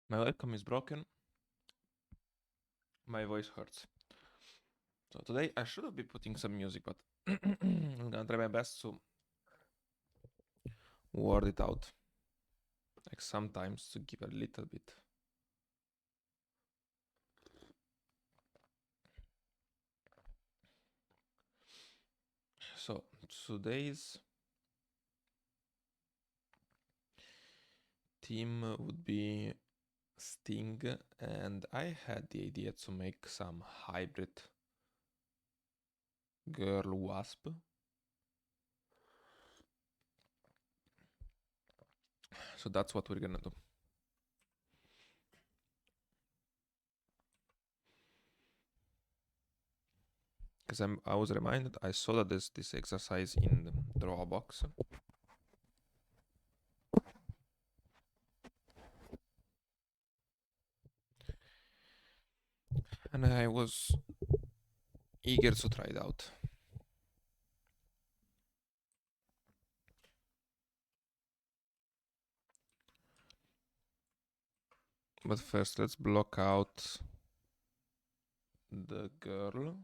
My webcam is broken. My voice hurts. So today I should have been putting some music, but I'm gonna try my best to word it out. Like sometimes to give a little bit. So today's theme would be Sting, and I had the idea to make some hybrid girl wasp. So that's what we're gonna do. Because I was reminded, I saw that there's this exercise in the Drawbox. And I was eager to try it out. But first, let's block out the girl.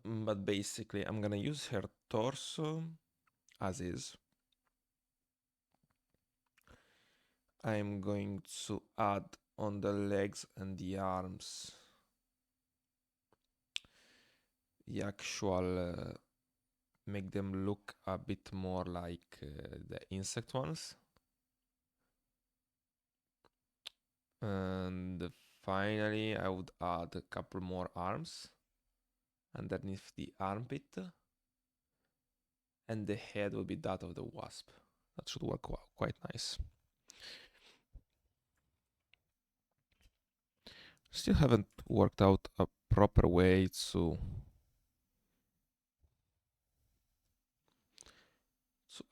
But basically, I'm gonna use her torso as is. I'm going to add on the legs and the arms the actual, make them look a bit more like the insect ones. And finally, I would add a couple more arms underneath the armpit. And the head will be that of the wasp. That should work quite nice. Still haven't worked out a proper way to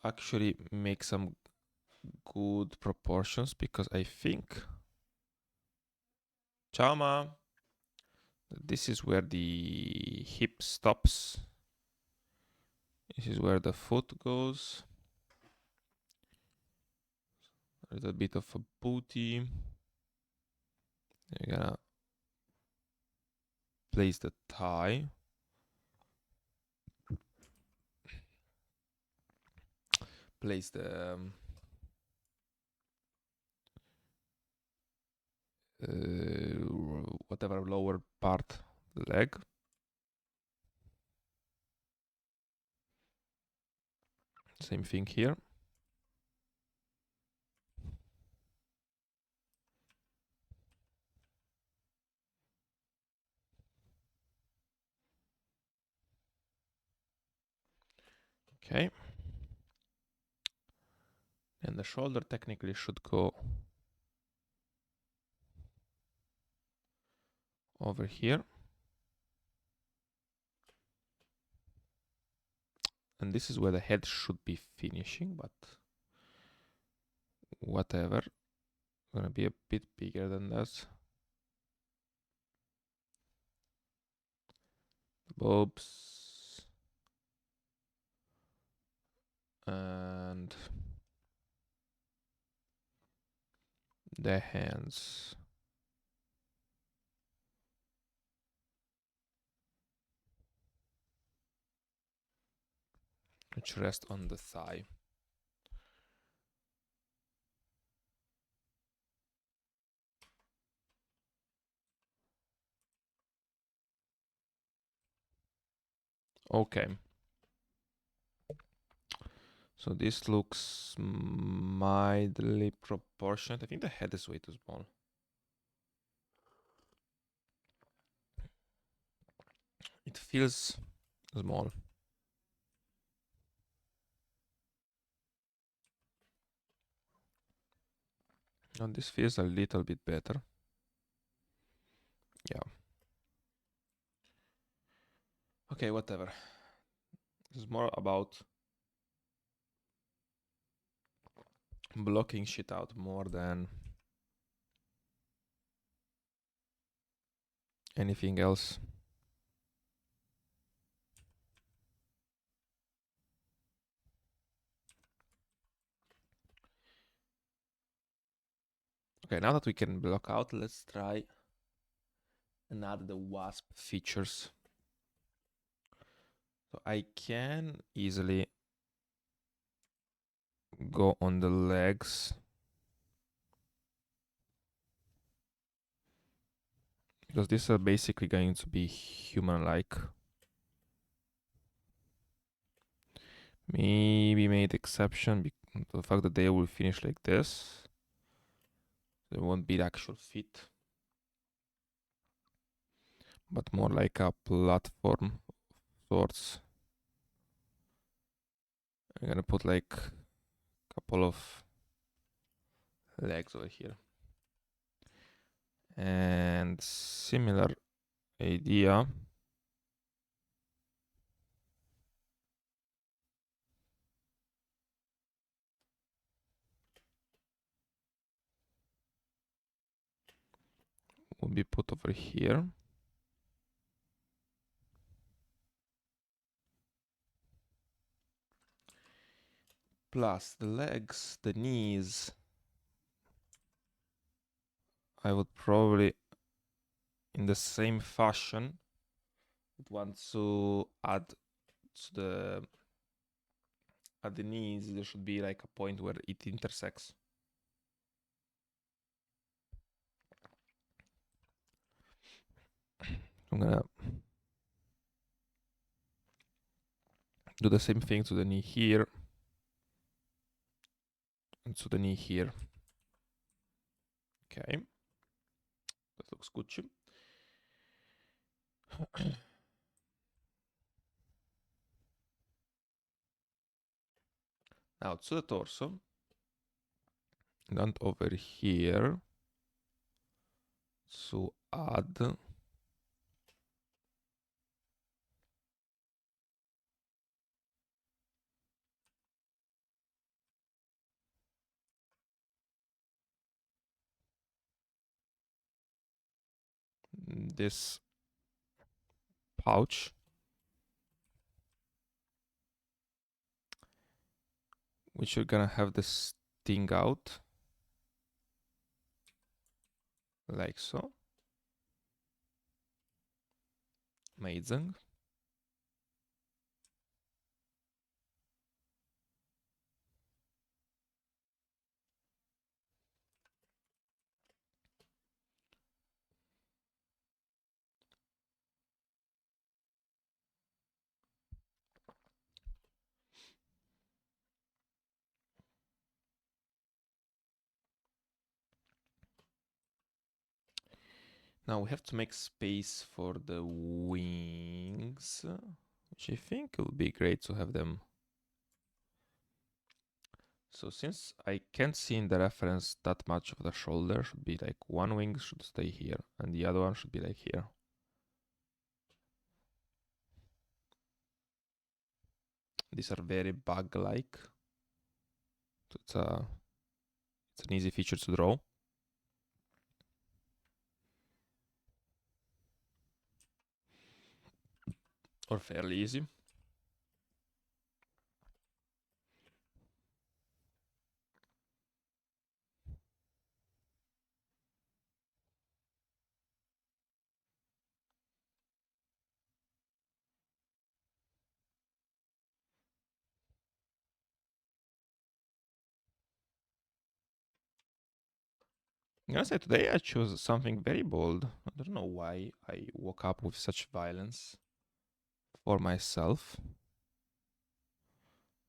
actually make some good proportions, because I think, ciao ma, this is where the hip stops. This is where the foot goes. A little bit of a booty. You're gonna place the thigh. Place the whatever lower part of the leg. Same thing here. Okay. And the shoulder technically should go over here. And this is where the head should be finishing, but whatever. Gonna be a bit bigger than that. Boobs. And the hands. Which rest on the thigh. Okay. So this looks mildly proportionate. I think the head is way too small. It feels small. And this feels a little bit better. Yeah. Okay, whatever. It's more about blocking shit out more than anything else. Okay, now that we can block out, let's try and add the wasp features. So I can easily go on the legs because these are basically going to be human-like. Maybe made exception because the fact that they will finish like this. It won't be the actual fit, but more like a platform sorts. I'm gonna put like a couple of legs over here. And similar idea. Will be put over here. Plus the legs, the knees. I would probably, in the same fashion, want to add to the knees. There should be like a point where it intersects. I'm gonna do the same thing to the knee here and to the knee here. Okay, that looks good too. Now to the torso, and over here to add this pouch, which you're gonna have the sting out like so. Amazing. Now we have to make space for the wings, which I think it would be great to have them. So since I can't see in the reference that much of the shoulder, should be like one wing should stay here and the other one should be like here. These are very bug-like. So it's an easy feature to draw. Or fairly easy. I'm gonna say today I chose something very bold. I don't know why I woke up with such violence for myself,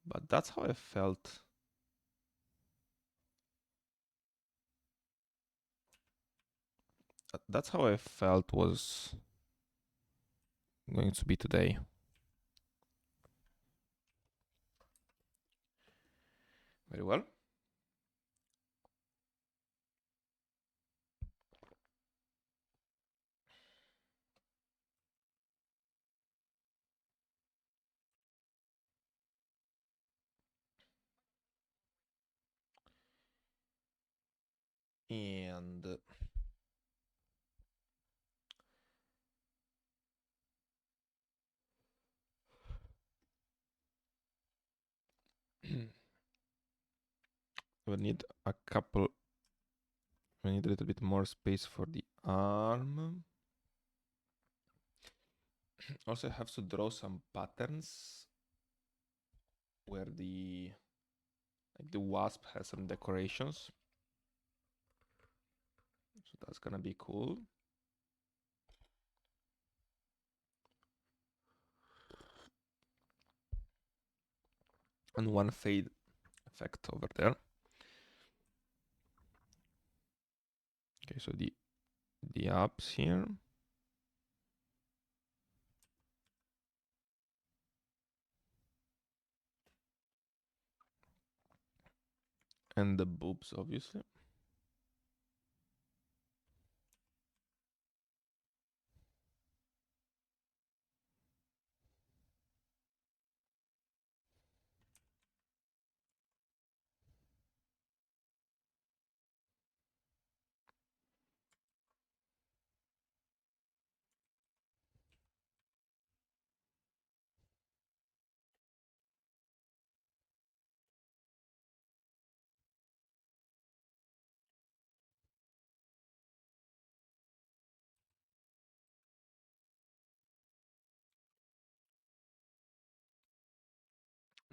but that's how I felt. That's how I felt was going to be today. Very well. And we need a couple We need a little bit more space for the arm. Also have to draw some patterns where the wasp has some decorations. So that's gonna be cool. And one fade effect over there. Okay, so the ups here. And the boobs, obviously.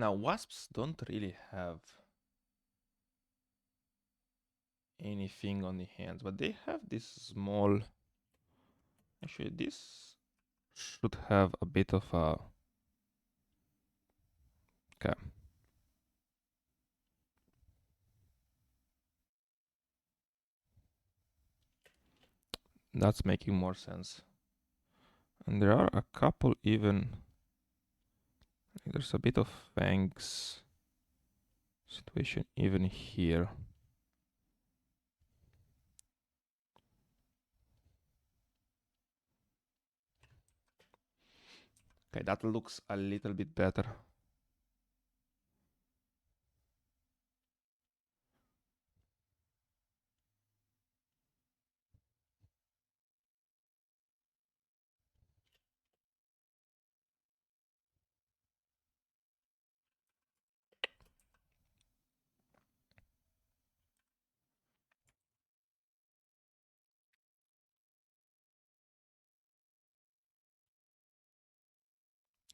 Now, wasps don't really have anything on the hands, but they have this small... Actually, this should have a bit of a... Okay. That's making more sense. And there are a couple even... There's a bit of fangs situation even here. Okay, that looks a little bit better.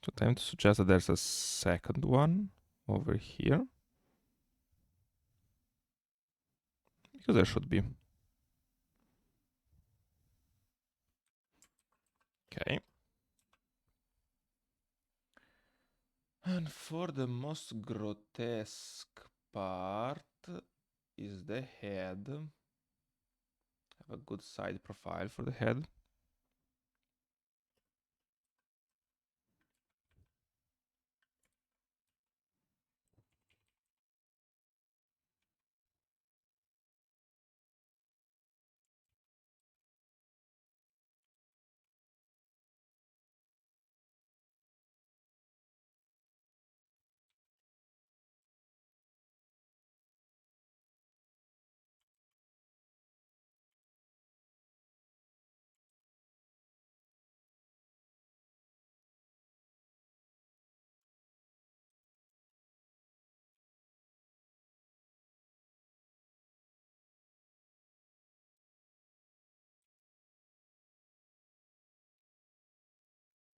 So time to suggest that there's a second one over here. Because there should be. Okay. And for the most grotesque part is the head. Have a good side profile for the head.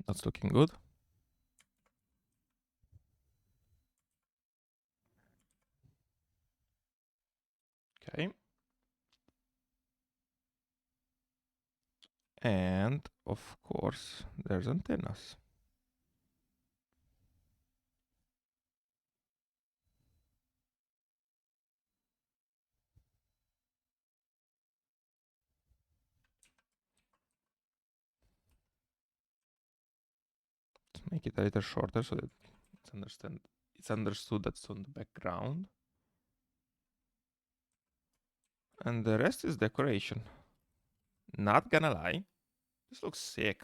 That's looking good. Okay. And of course, there's antennas. Let's make it a little shorter so that it's understood that's on the background. And the rest is decoration. Not gonna lie, this looks sick.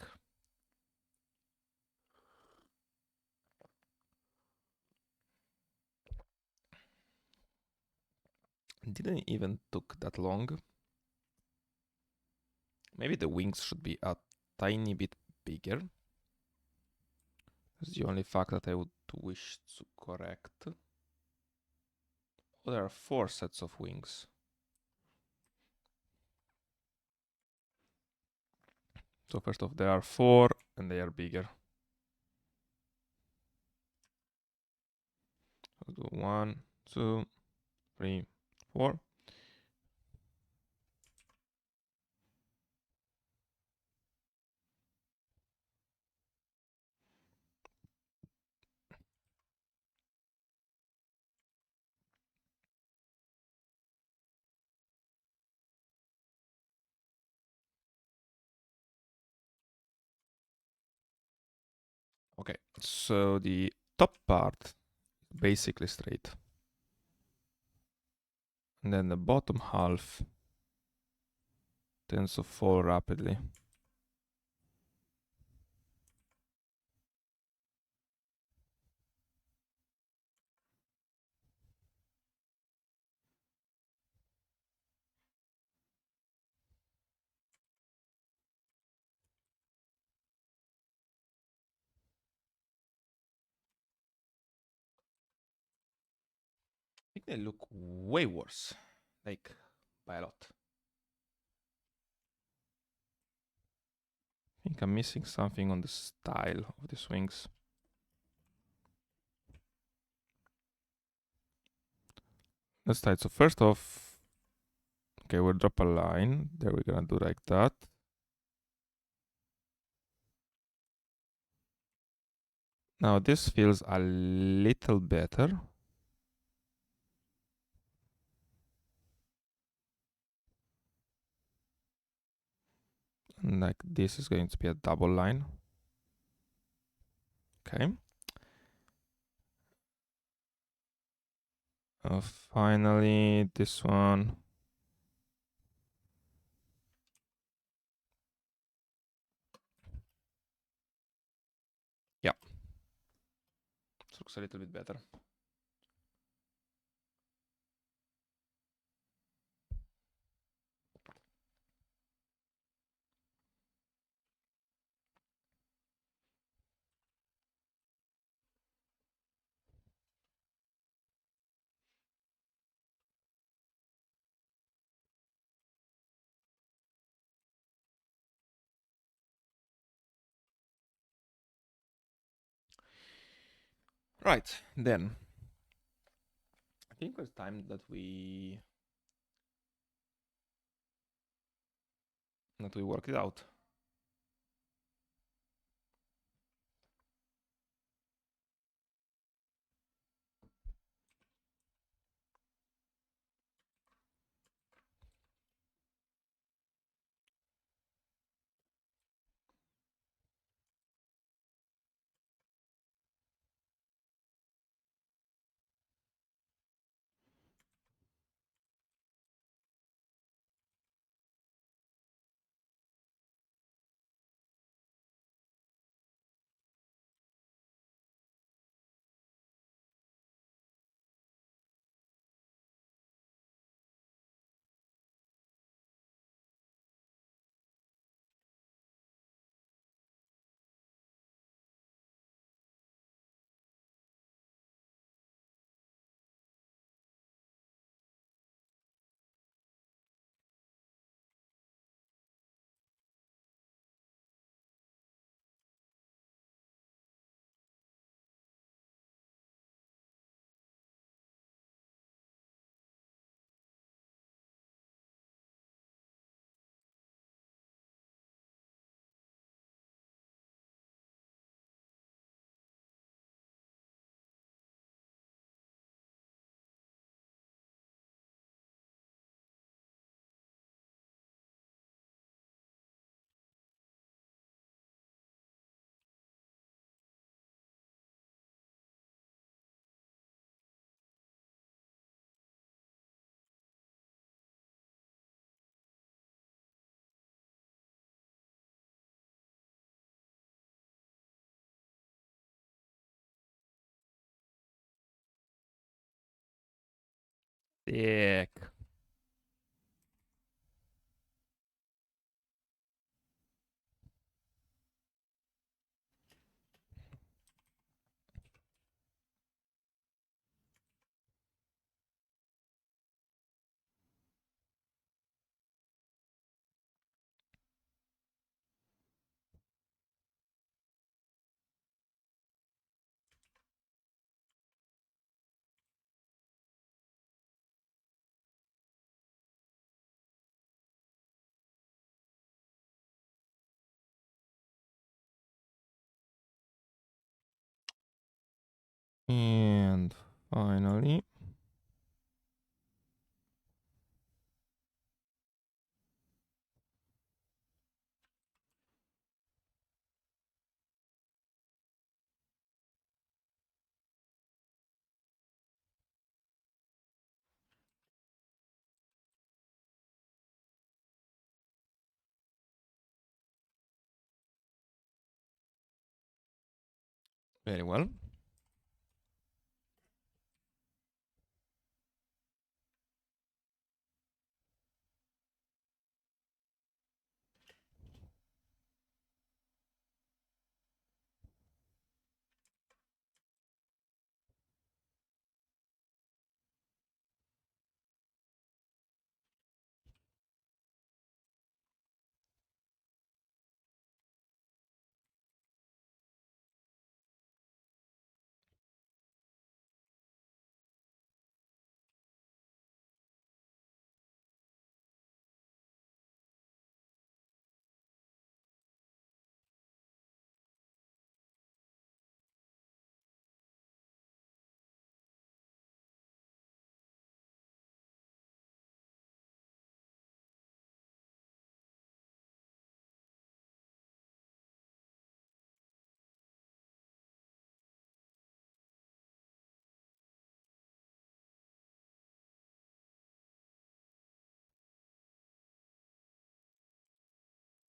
Didn't even took that long. Maybe the wings should be a tiny bit bigger. That's the only fact that I would wish to correct. Oh, there are 4 sets of wings. So first off, there are 4 and they are bigger. Let's do 1, 2, 3, 4. Okay, so the top part basically straight. And then the bottom half tends to fall rapidly. I think they look way worse, like by a lot. I think I'm missing something on the style of these wings. Let's start. So first off, okay, we'll drop a line. There we're gonna do like that. Now this feels a little better. And like this is going to be a double line. Okay. Finally, this one. Yeah, this looks a little bit better. Right, then I think it's time that we work it out. Sick. And finally, very well.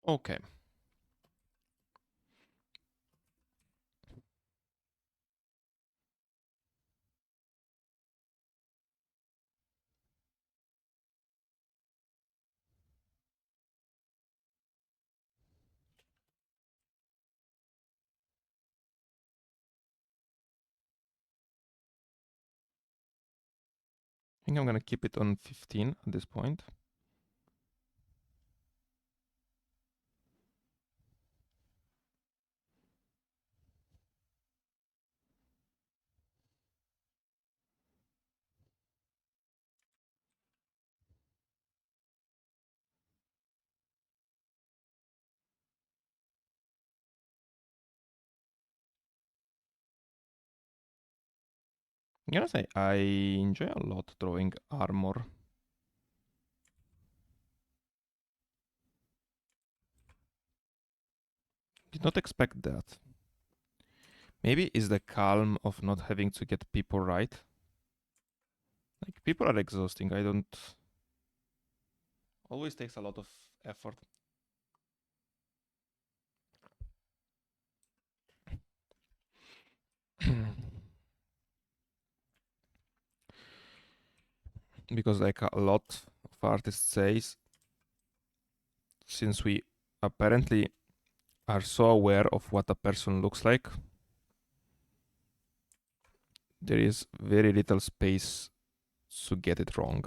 Okay. I think I'm gonna keep it on 15 at this point. I'm gonna say I enjoy a lot drawing armor. Did not expect that. Maybe it's the calm of not having to get people right. Like, people are exhausting. I don't. Always takes a lot of effort. Because, like, a lot of artists says, since we apparently are so aware of what a person looks like, there is very little space to get it wrong.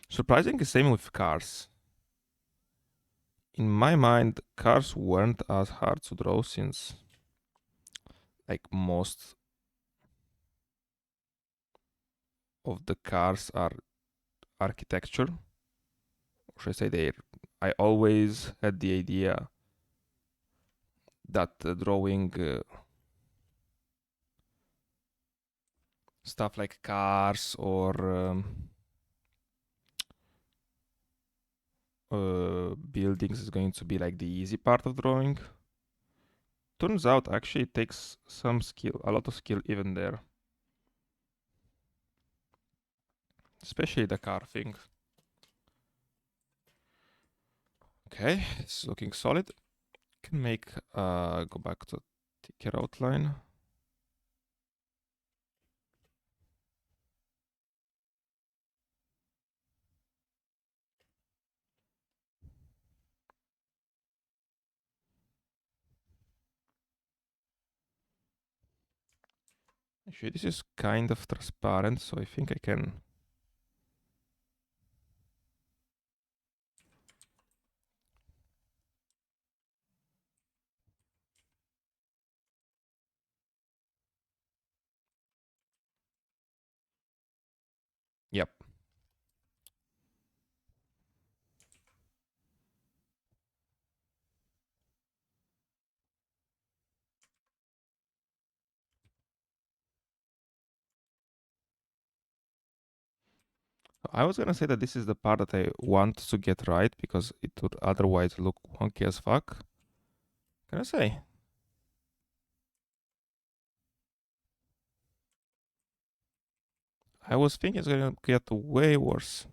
Surprisingly, same with cars. In my mind, cars weren't as hard to draw since, like, most of the cars are architecture. Or should I say they? I always had the idea that drawing stuff like cars or buildings is going to be like the easy part of drawing. Turns out, actually, it takes some skill, a lot of skill even there. Especially the car thing. Okay, it's looking solid. Can make, go back to thicker outline. Actually, this is kind of transparent, so I think I can. Yep. I was gonna say that this is the part that I want to get right because it would otherwise look wonky as fuck. Can I say? I was thinking it's gonna get way worse.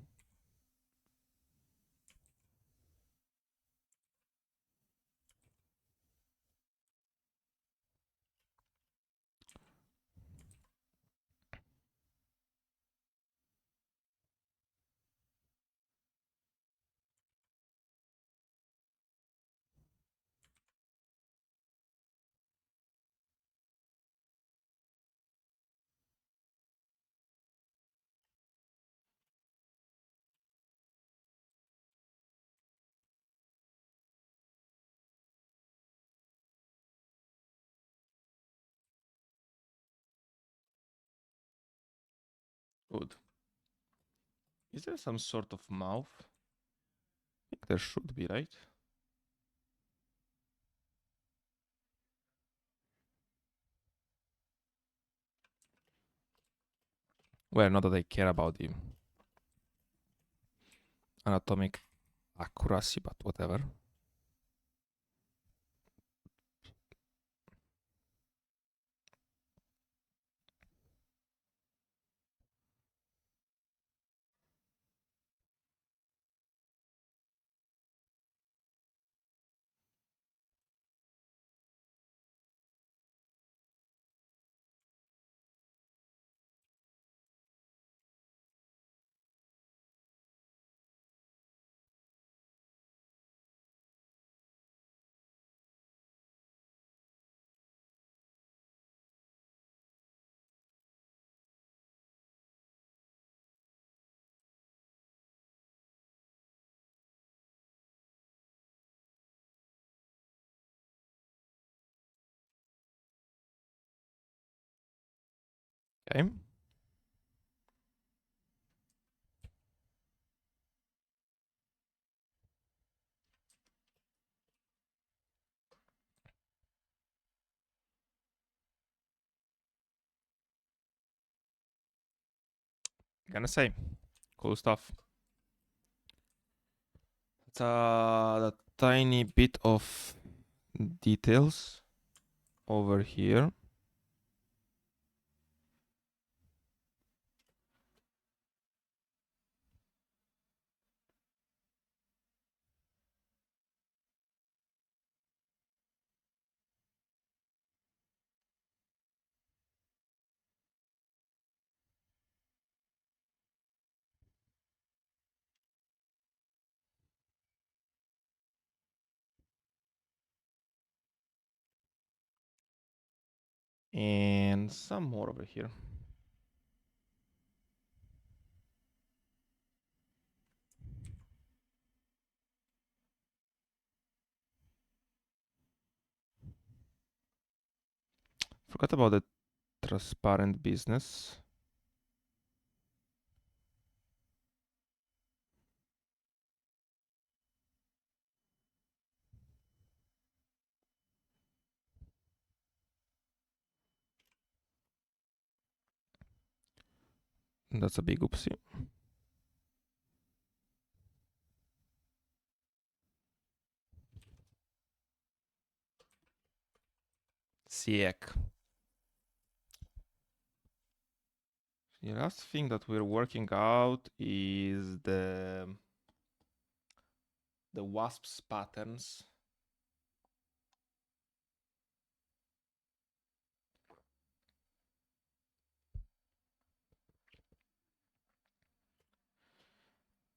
Good. Is there some sort of mouth? I think there should be, right? Well, not that I care about the anatomic accuracy, but whatever. Okay. Gonna say, cool stuff. It's a tiny bit of details over here. And some more over here. Forgot about the transparent business. That's a big oopsie. Sick. The last thing that we're working out is the wasps patterns.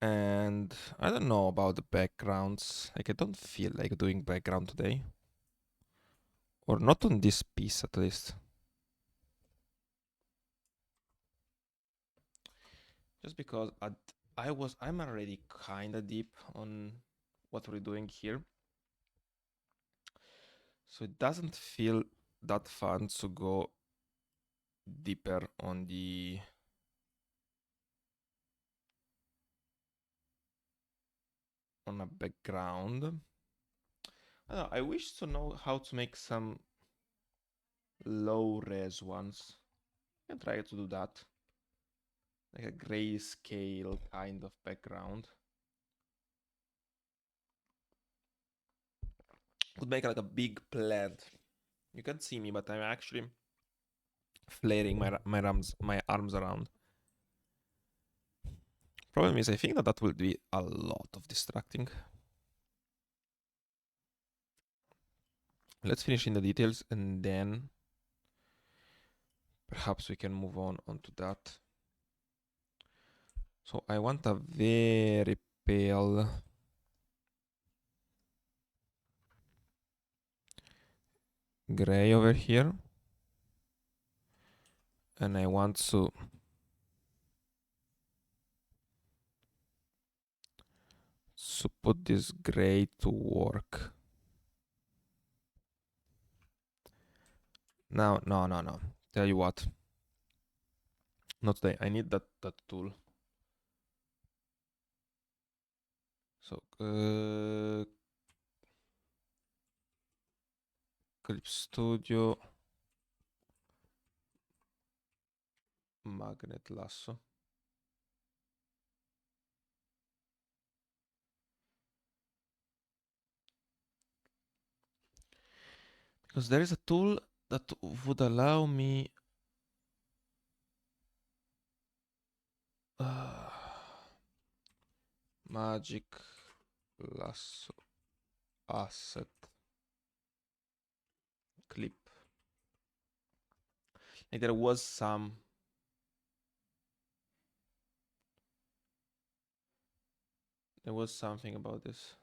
And I don't know about the backgrounds. Like I don't feel like doing background today. Or not on this piece at least. Just because I'm already kinda deep on what we're doing here. So it doesn't feel that fun to go deeper on a background. I don't know, I wish to know how to make some low res ones. I can try to do that. like a grayscale kind of background. Could make like a big plant. You can't see me, but I'm actually flaring my arms around. Problem is, I think that will be a lot of distracting. Let's finish in the details and then perhaps we can move on onto that. So I want a very pale gray over here. And I want to put this gray to work. No. Tell you what. Not today. I need that tool. So Clip Studio Magnet Lasso. Because there is a tool that would allow me Magic Lasso Asset Clip. Like there was something about this.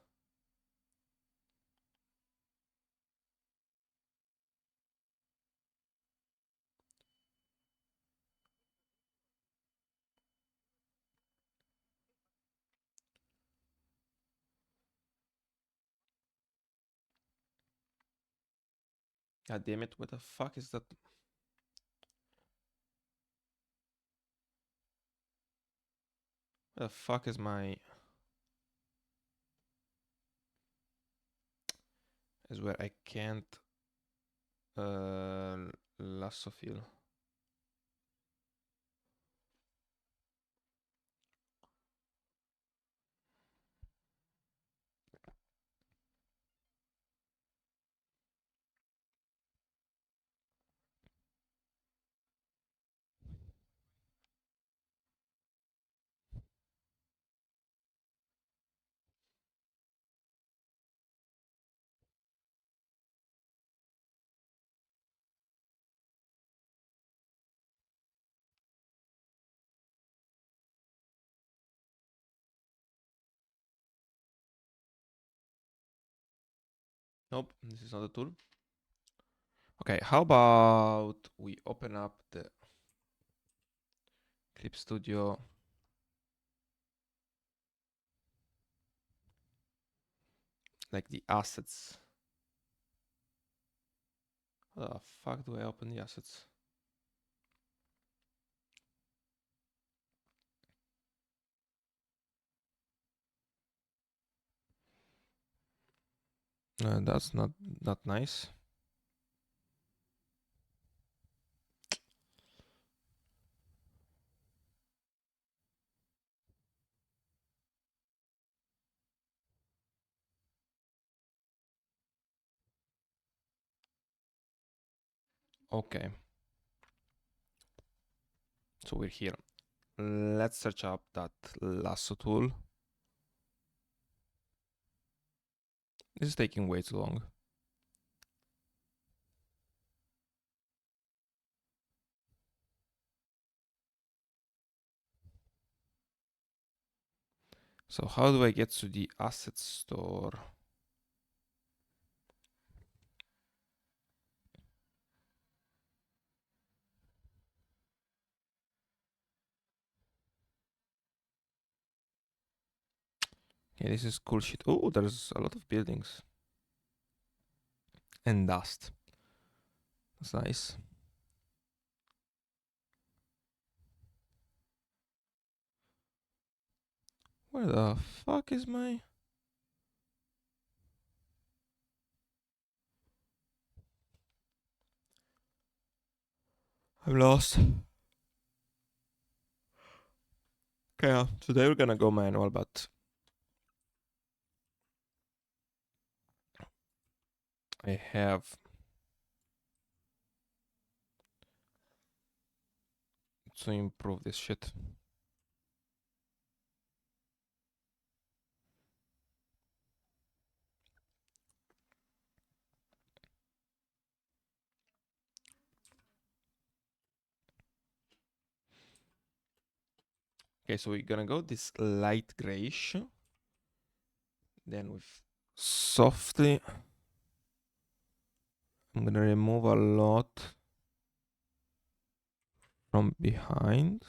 God damn it, what the fuck is that? What the fuck is my... Is where I can't lasso fill. Nope, this is not a tool. Okay, how about we open up the Clip Studio like the assets. How the fuck do I open the assets? That's not nice. Okay. So we're here. Let's search up that lasso tool. This is taking way too long. So how do I get to the asset store? Okay, this is cool shit. Oh, there's a lot of buildings. And dust. That's nice. Where the fuck is my... I'm lost. Okay, today we're gonna go manual, but I have to improve this shit. Okay, so we're gonna go this light grayish. Then with softly, I'm gonna remove a lot from behind,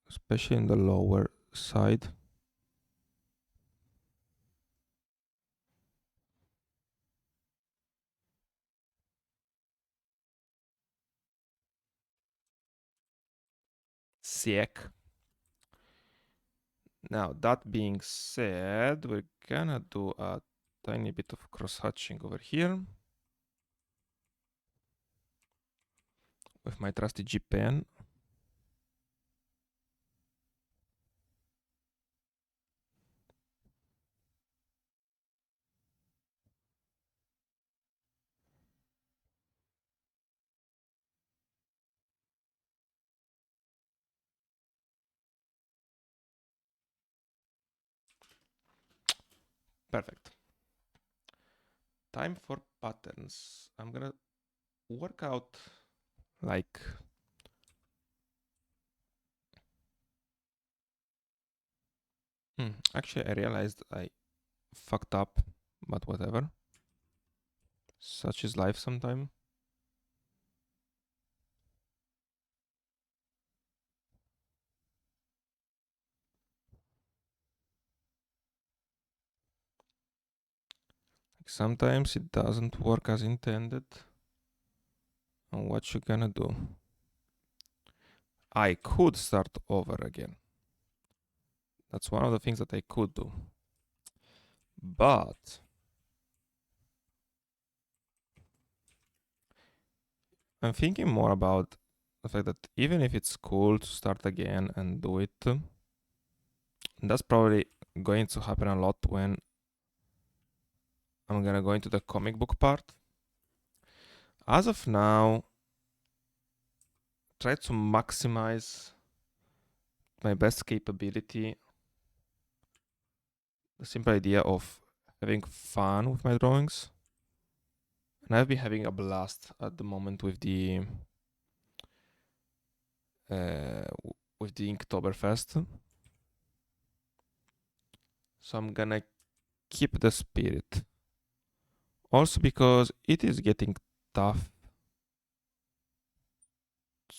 especially in the lower side. Sick. Now, that being said, we're gonna do a tiny bit of cross-hatching over here with my trusty G pen. Perfect. Time for patterns. I'm gonna work out like actually I realized I fucked up, but whatever. Such is life sometime. Like sometimes it doesn't work as intended. And what you gonna do? I could start over again. That's one of the things that I could do. But I'm thinking more about the fact that even if it's cool to start again and do it, that's probably going to happen a lot when I'm gonna go into the comic book part. As of now, try to maximize my best capability. The simple idea of having fun with my drawings. And I've been having a blast at the moment with the Inktober Fest. So I'm gonna keep the spirit. Also because it is getting tough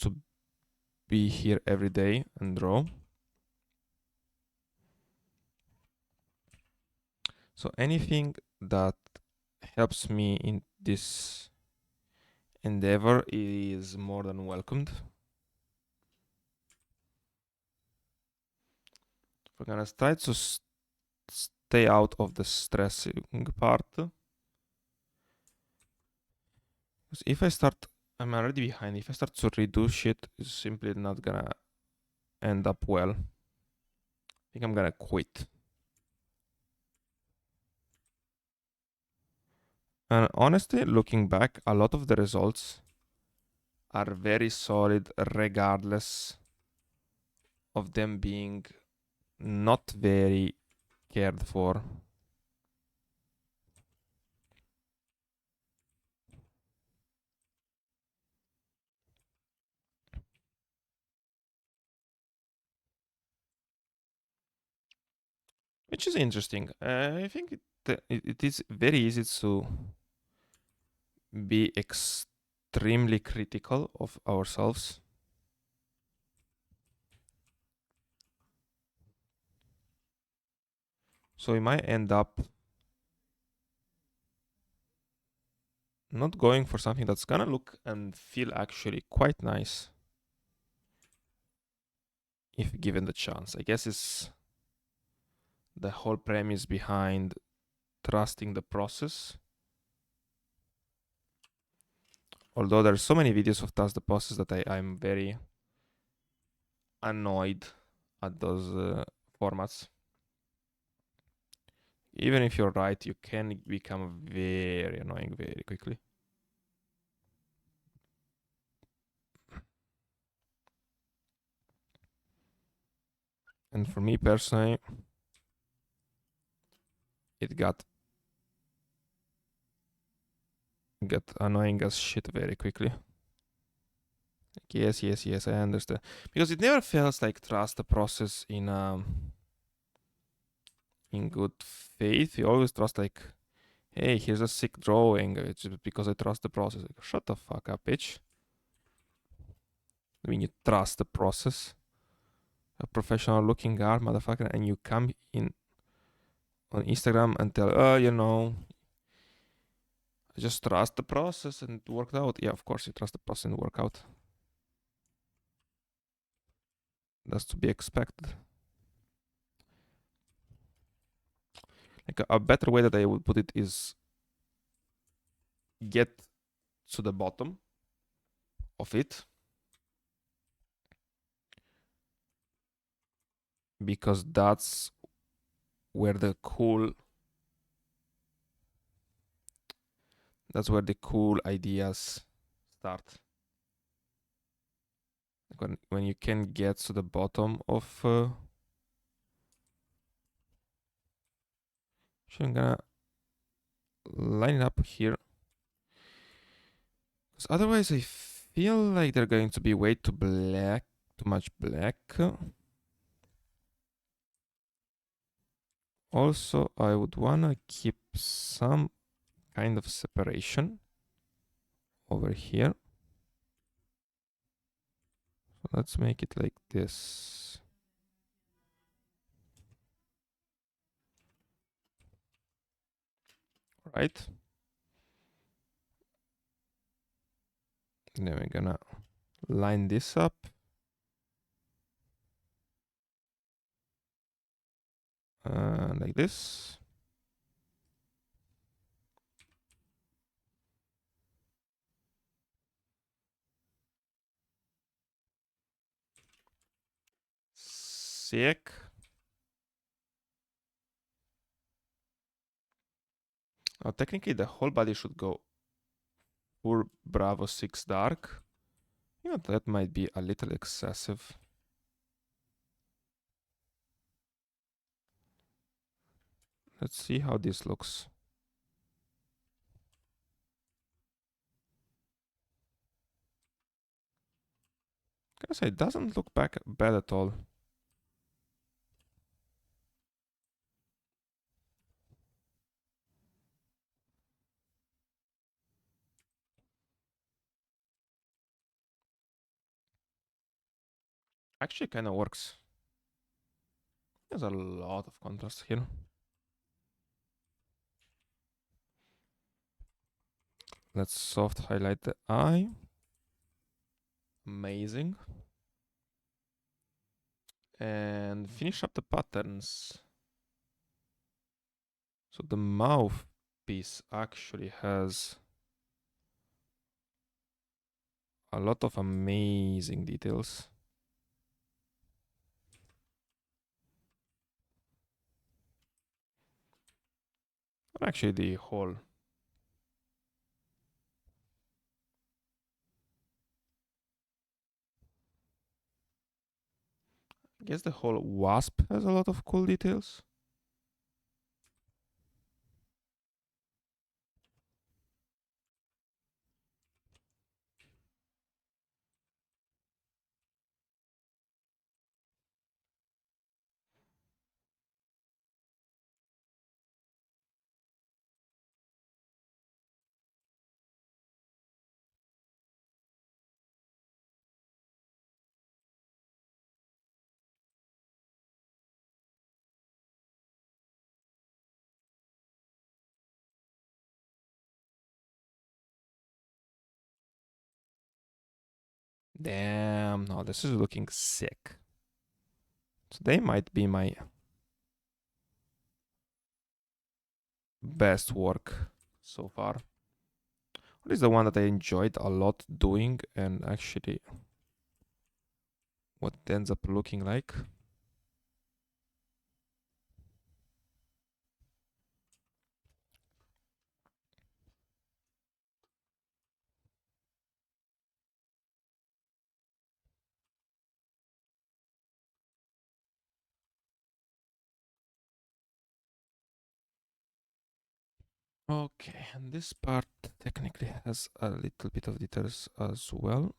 to be here every day and draw. So anything that helps me in this endeavor is more than welcomed. We're gonna try to stay out of the stressing part. Because if I start, I'm already behind. If I start to redo shit, it's simply not gonna end up well. I think I'm gonna quit. And honestly, looking back, a lot of the results are very solid regardless of them being not very cared for. Which is interesting. I think it is very easy to be extremely critical of ourselves. So we might end up not going for something that's gonna look and feel actually quite nice if given the chance. I guess it's the whole premise behind trusting the process. Although there's so many videos of trust the process that I'm very annoyed at those formats. Even if you're right, you can become very annoying very quickly. And for me personally, it got annoying as shit very quickly. Yes, I understand. Because it never feels like trust the process in good faith. You always trust like, hey, here's a sick drawing. It's just because I trust the process. Like, shut the fuck up, bitch. I mean, you trust the process. A professional looking guy, motherfucker, and you come in on Instagram and tell, I just trust the process and it worked out. Yeah, of course you trust the process and it worked out. That's to be expected. Like a better way that I would put it is get to the bottom of it, because where the cool that's where the cool ideas start. Like when you can get to the bottom of so I'm gonna line it up here, because otherwise I feel like they're going to be way too much black. Also, I would wanna keep some kind of separation over here. So let's make it like this. Right? Then we're gonna line this up. Like this. Sick. Now technically the whole body should go full Bravo 6 dark. That might be a little excessive. Let's see how this looks. Gotta say, it doesn't look bad at all. Actually kind of works. There's a lot of contrast here. Let's soft highlight the eye. Amazing. And finish up the patterns. So the mouth piece actually has a lot of amazing details. Actually, the whole I guess the whole wasp has a lot of cool details. Damn, no, this is looking sick. So they might be my best work so far. What is the one that I enjoyed a lot doing and actually what it ends up looking like. Okay, and this part technically has a little bit of details as well.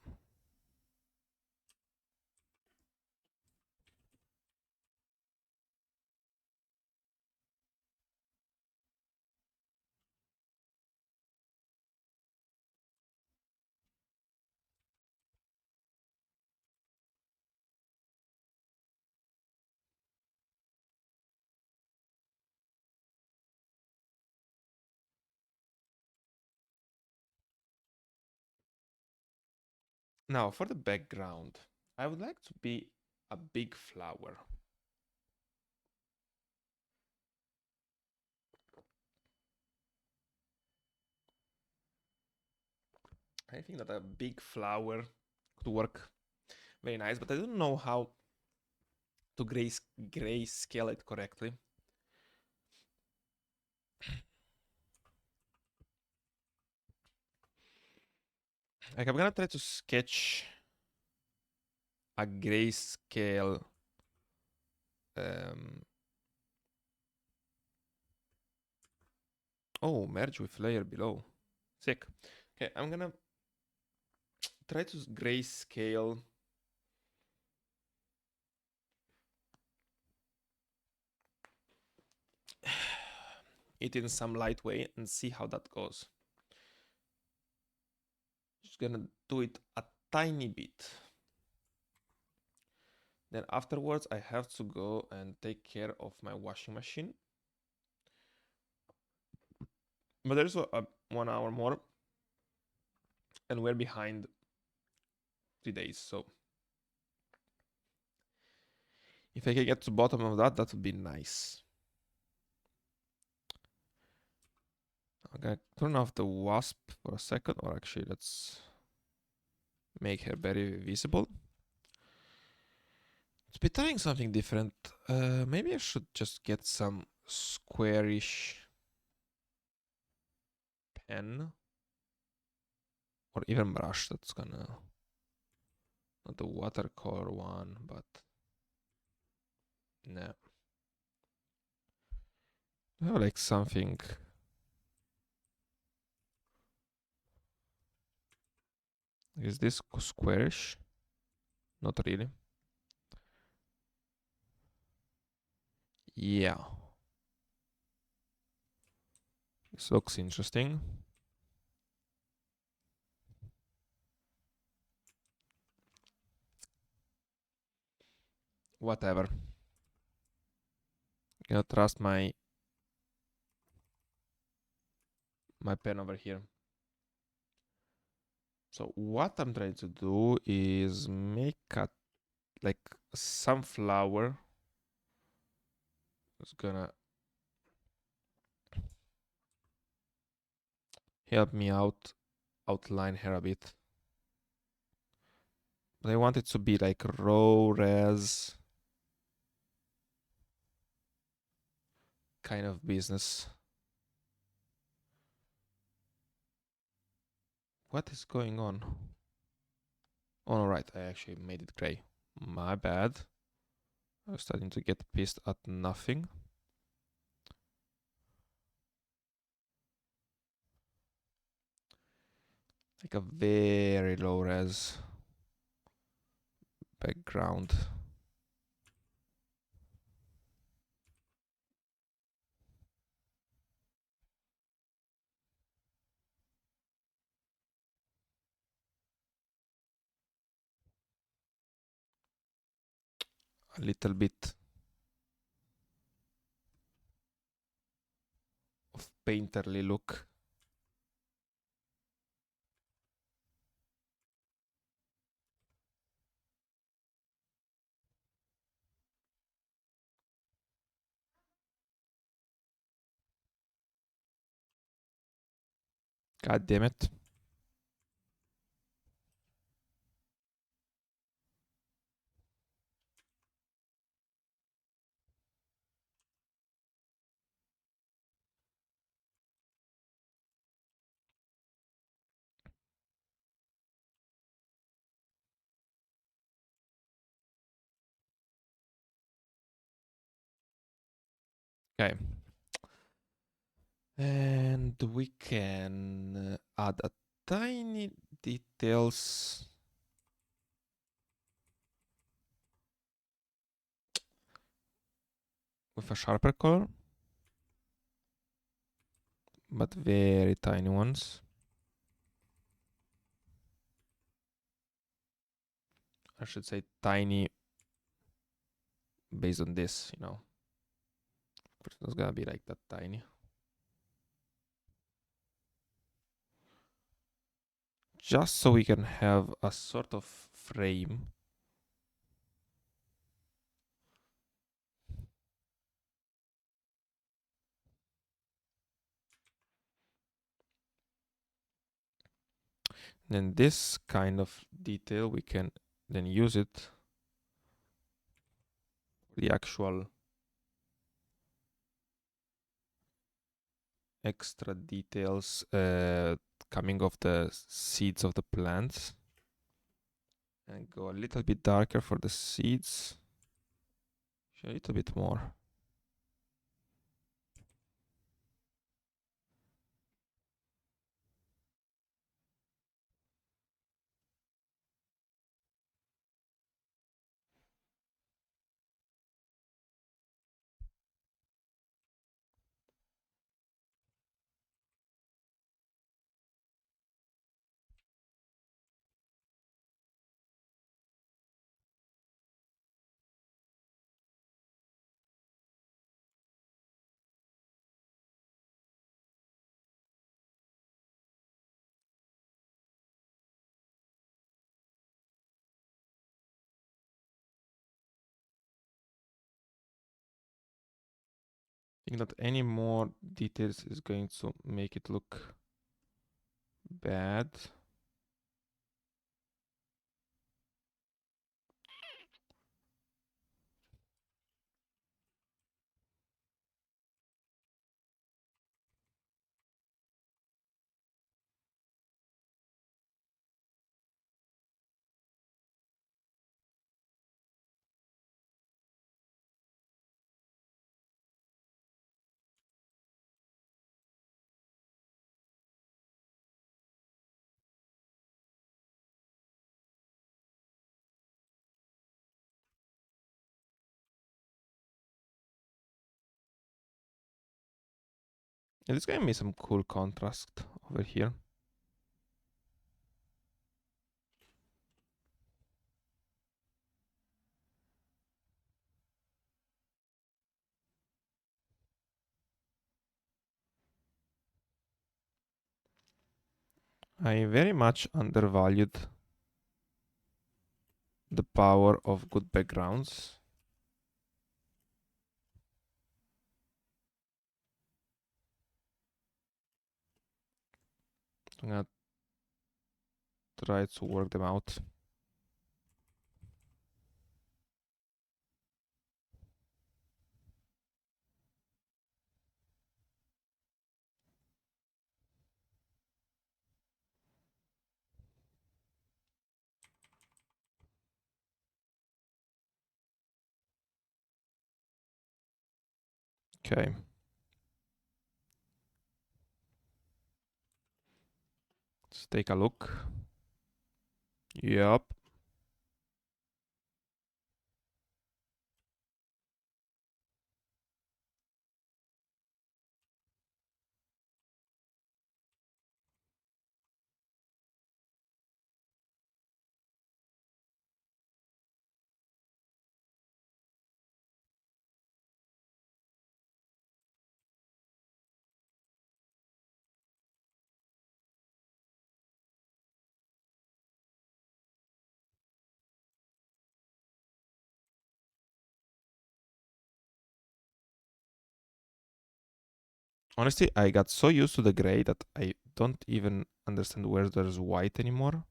Now, for the background, I would like to be a big flower. I think that a big flower could work very nice, but I don't know how to grayscale it correctly. Like, I'm gonna try to sketch a grayscale oh, merge with layer below. Sick. Okay, I'm gonna try to grayscale it in some light way and see how that goes. Just gonna do it a tiny bit. Then afterwards, I have to go and take care of my washing machine. But there's a 1 hour more, and we're behind 3 days. So if I can get to the bottom of that, that would be nice. I'm gonna turn off the wasp for a second, or actually, let's make her very visible. Let's be trying something different. Maybe I should just get some squarish pen or even brush that's gonna, not the watercolor one, but no. I have like something. Is this squarish? Not really. Yeah. This looks interesting. Whatever. Gonna trust my pen over here. So what I'm trying to do is make a like sunflower. It's gonna help me out outline her a bit. But I want it to be like raw res kind of business. What is going on? Oh, no, right, I actually made it gray. My bad. I was starting to get pissed at nothing. Like a very low res background. A little bit of painterly look. God damn it. Okay. And we can add a tiny details with a sharper color, but very tiny ones. I should say tiny based on this, you know. But it's not gonna be like that tiny. Just so we can have a sort of frame. Then this kind of detail, we can then use it the actual extra details coming off the seeds of the plants, and go a little bit darker for the seeds, a little bit more. I think that any more details is going to make it look bad. And it's gonna be some cool contrast over here. I very much undervalued the power of good backgrounds. I'm gonna try to work them out. Okay. Let's take a look. Yep. Honestly, I got so used to the gray that I don't even understand where there's white anymore.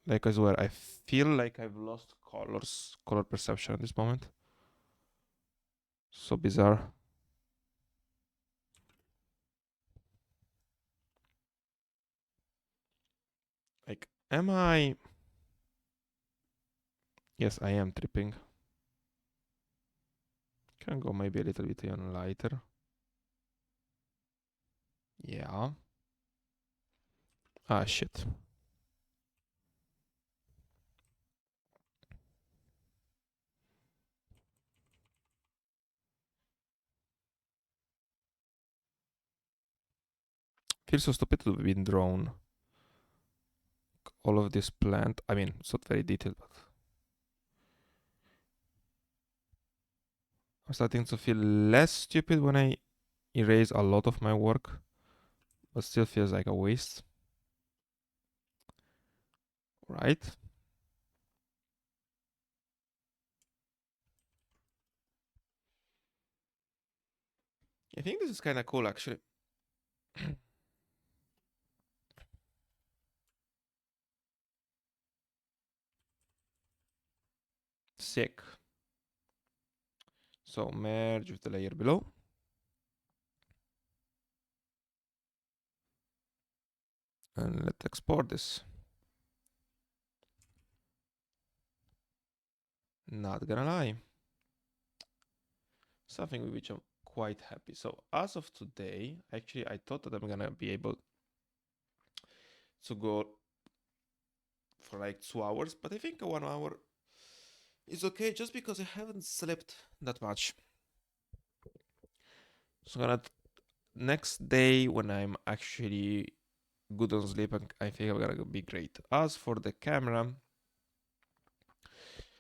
Like I swear, I feel like I've lost color perception at this moment. So bizarre. Like, am I? Yes, I am tripping. Can go maybe a little bit on lighter. Yeah. Ah, shit. Feels so stupid to be drawn. All of this plant. I mean, it's not very detailed, but I'm starting to feel less stupid when I erase a lot of my work, but still feels like a waste. Right? I think this is kind of cool, actually. Sick. So merge with the layer below. And let's export this. Not gonna lie. Something with which I'm quite happy. So as of today, actually, I thought that I'm gonna be able to go for like 2 hours, but I think 1 hour is okay just because I haven't slept that much. So next day when I'm actually good on sleep, I think I'm gonna be great. As for the camera,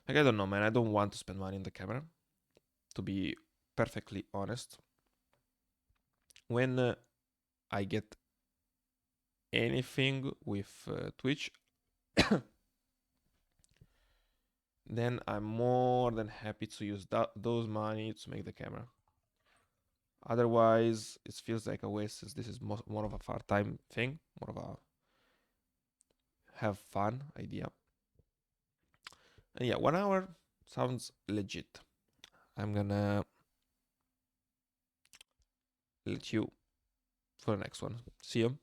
like I don't know, man. I don't want to spend money on the camera, to be perfectly honest. When I get anything with Twitch, then I'm more than happy to use those money to make the camera. Otherwise, it feels like a waste since this is more of a part-time thing, more of a have fun idea. And yeah, 1 hour sounds legit. I'm gonna let you for the next one. See you.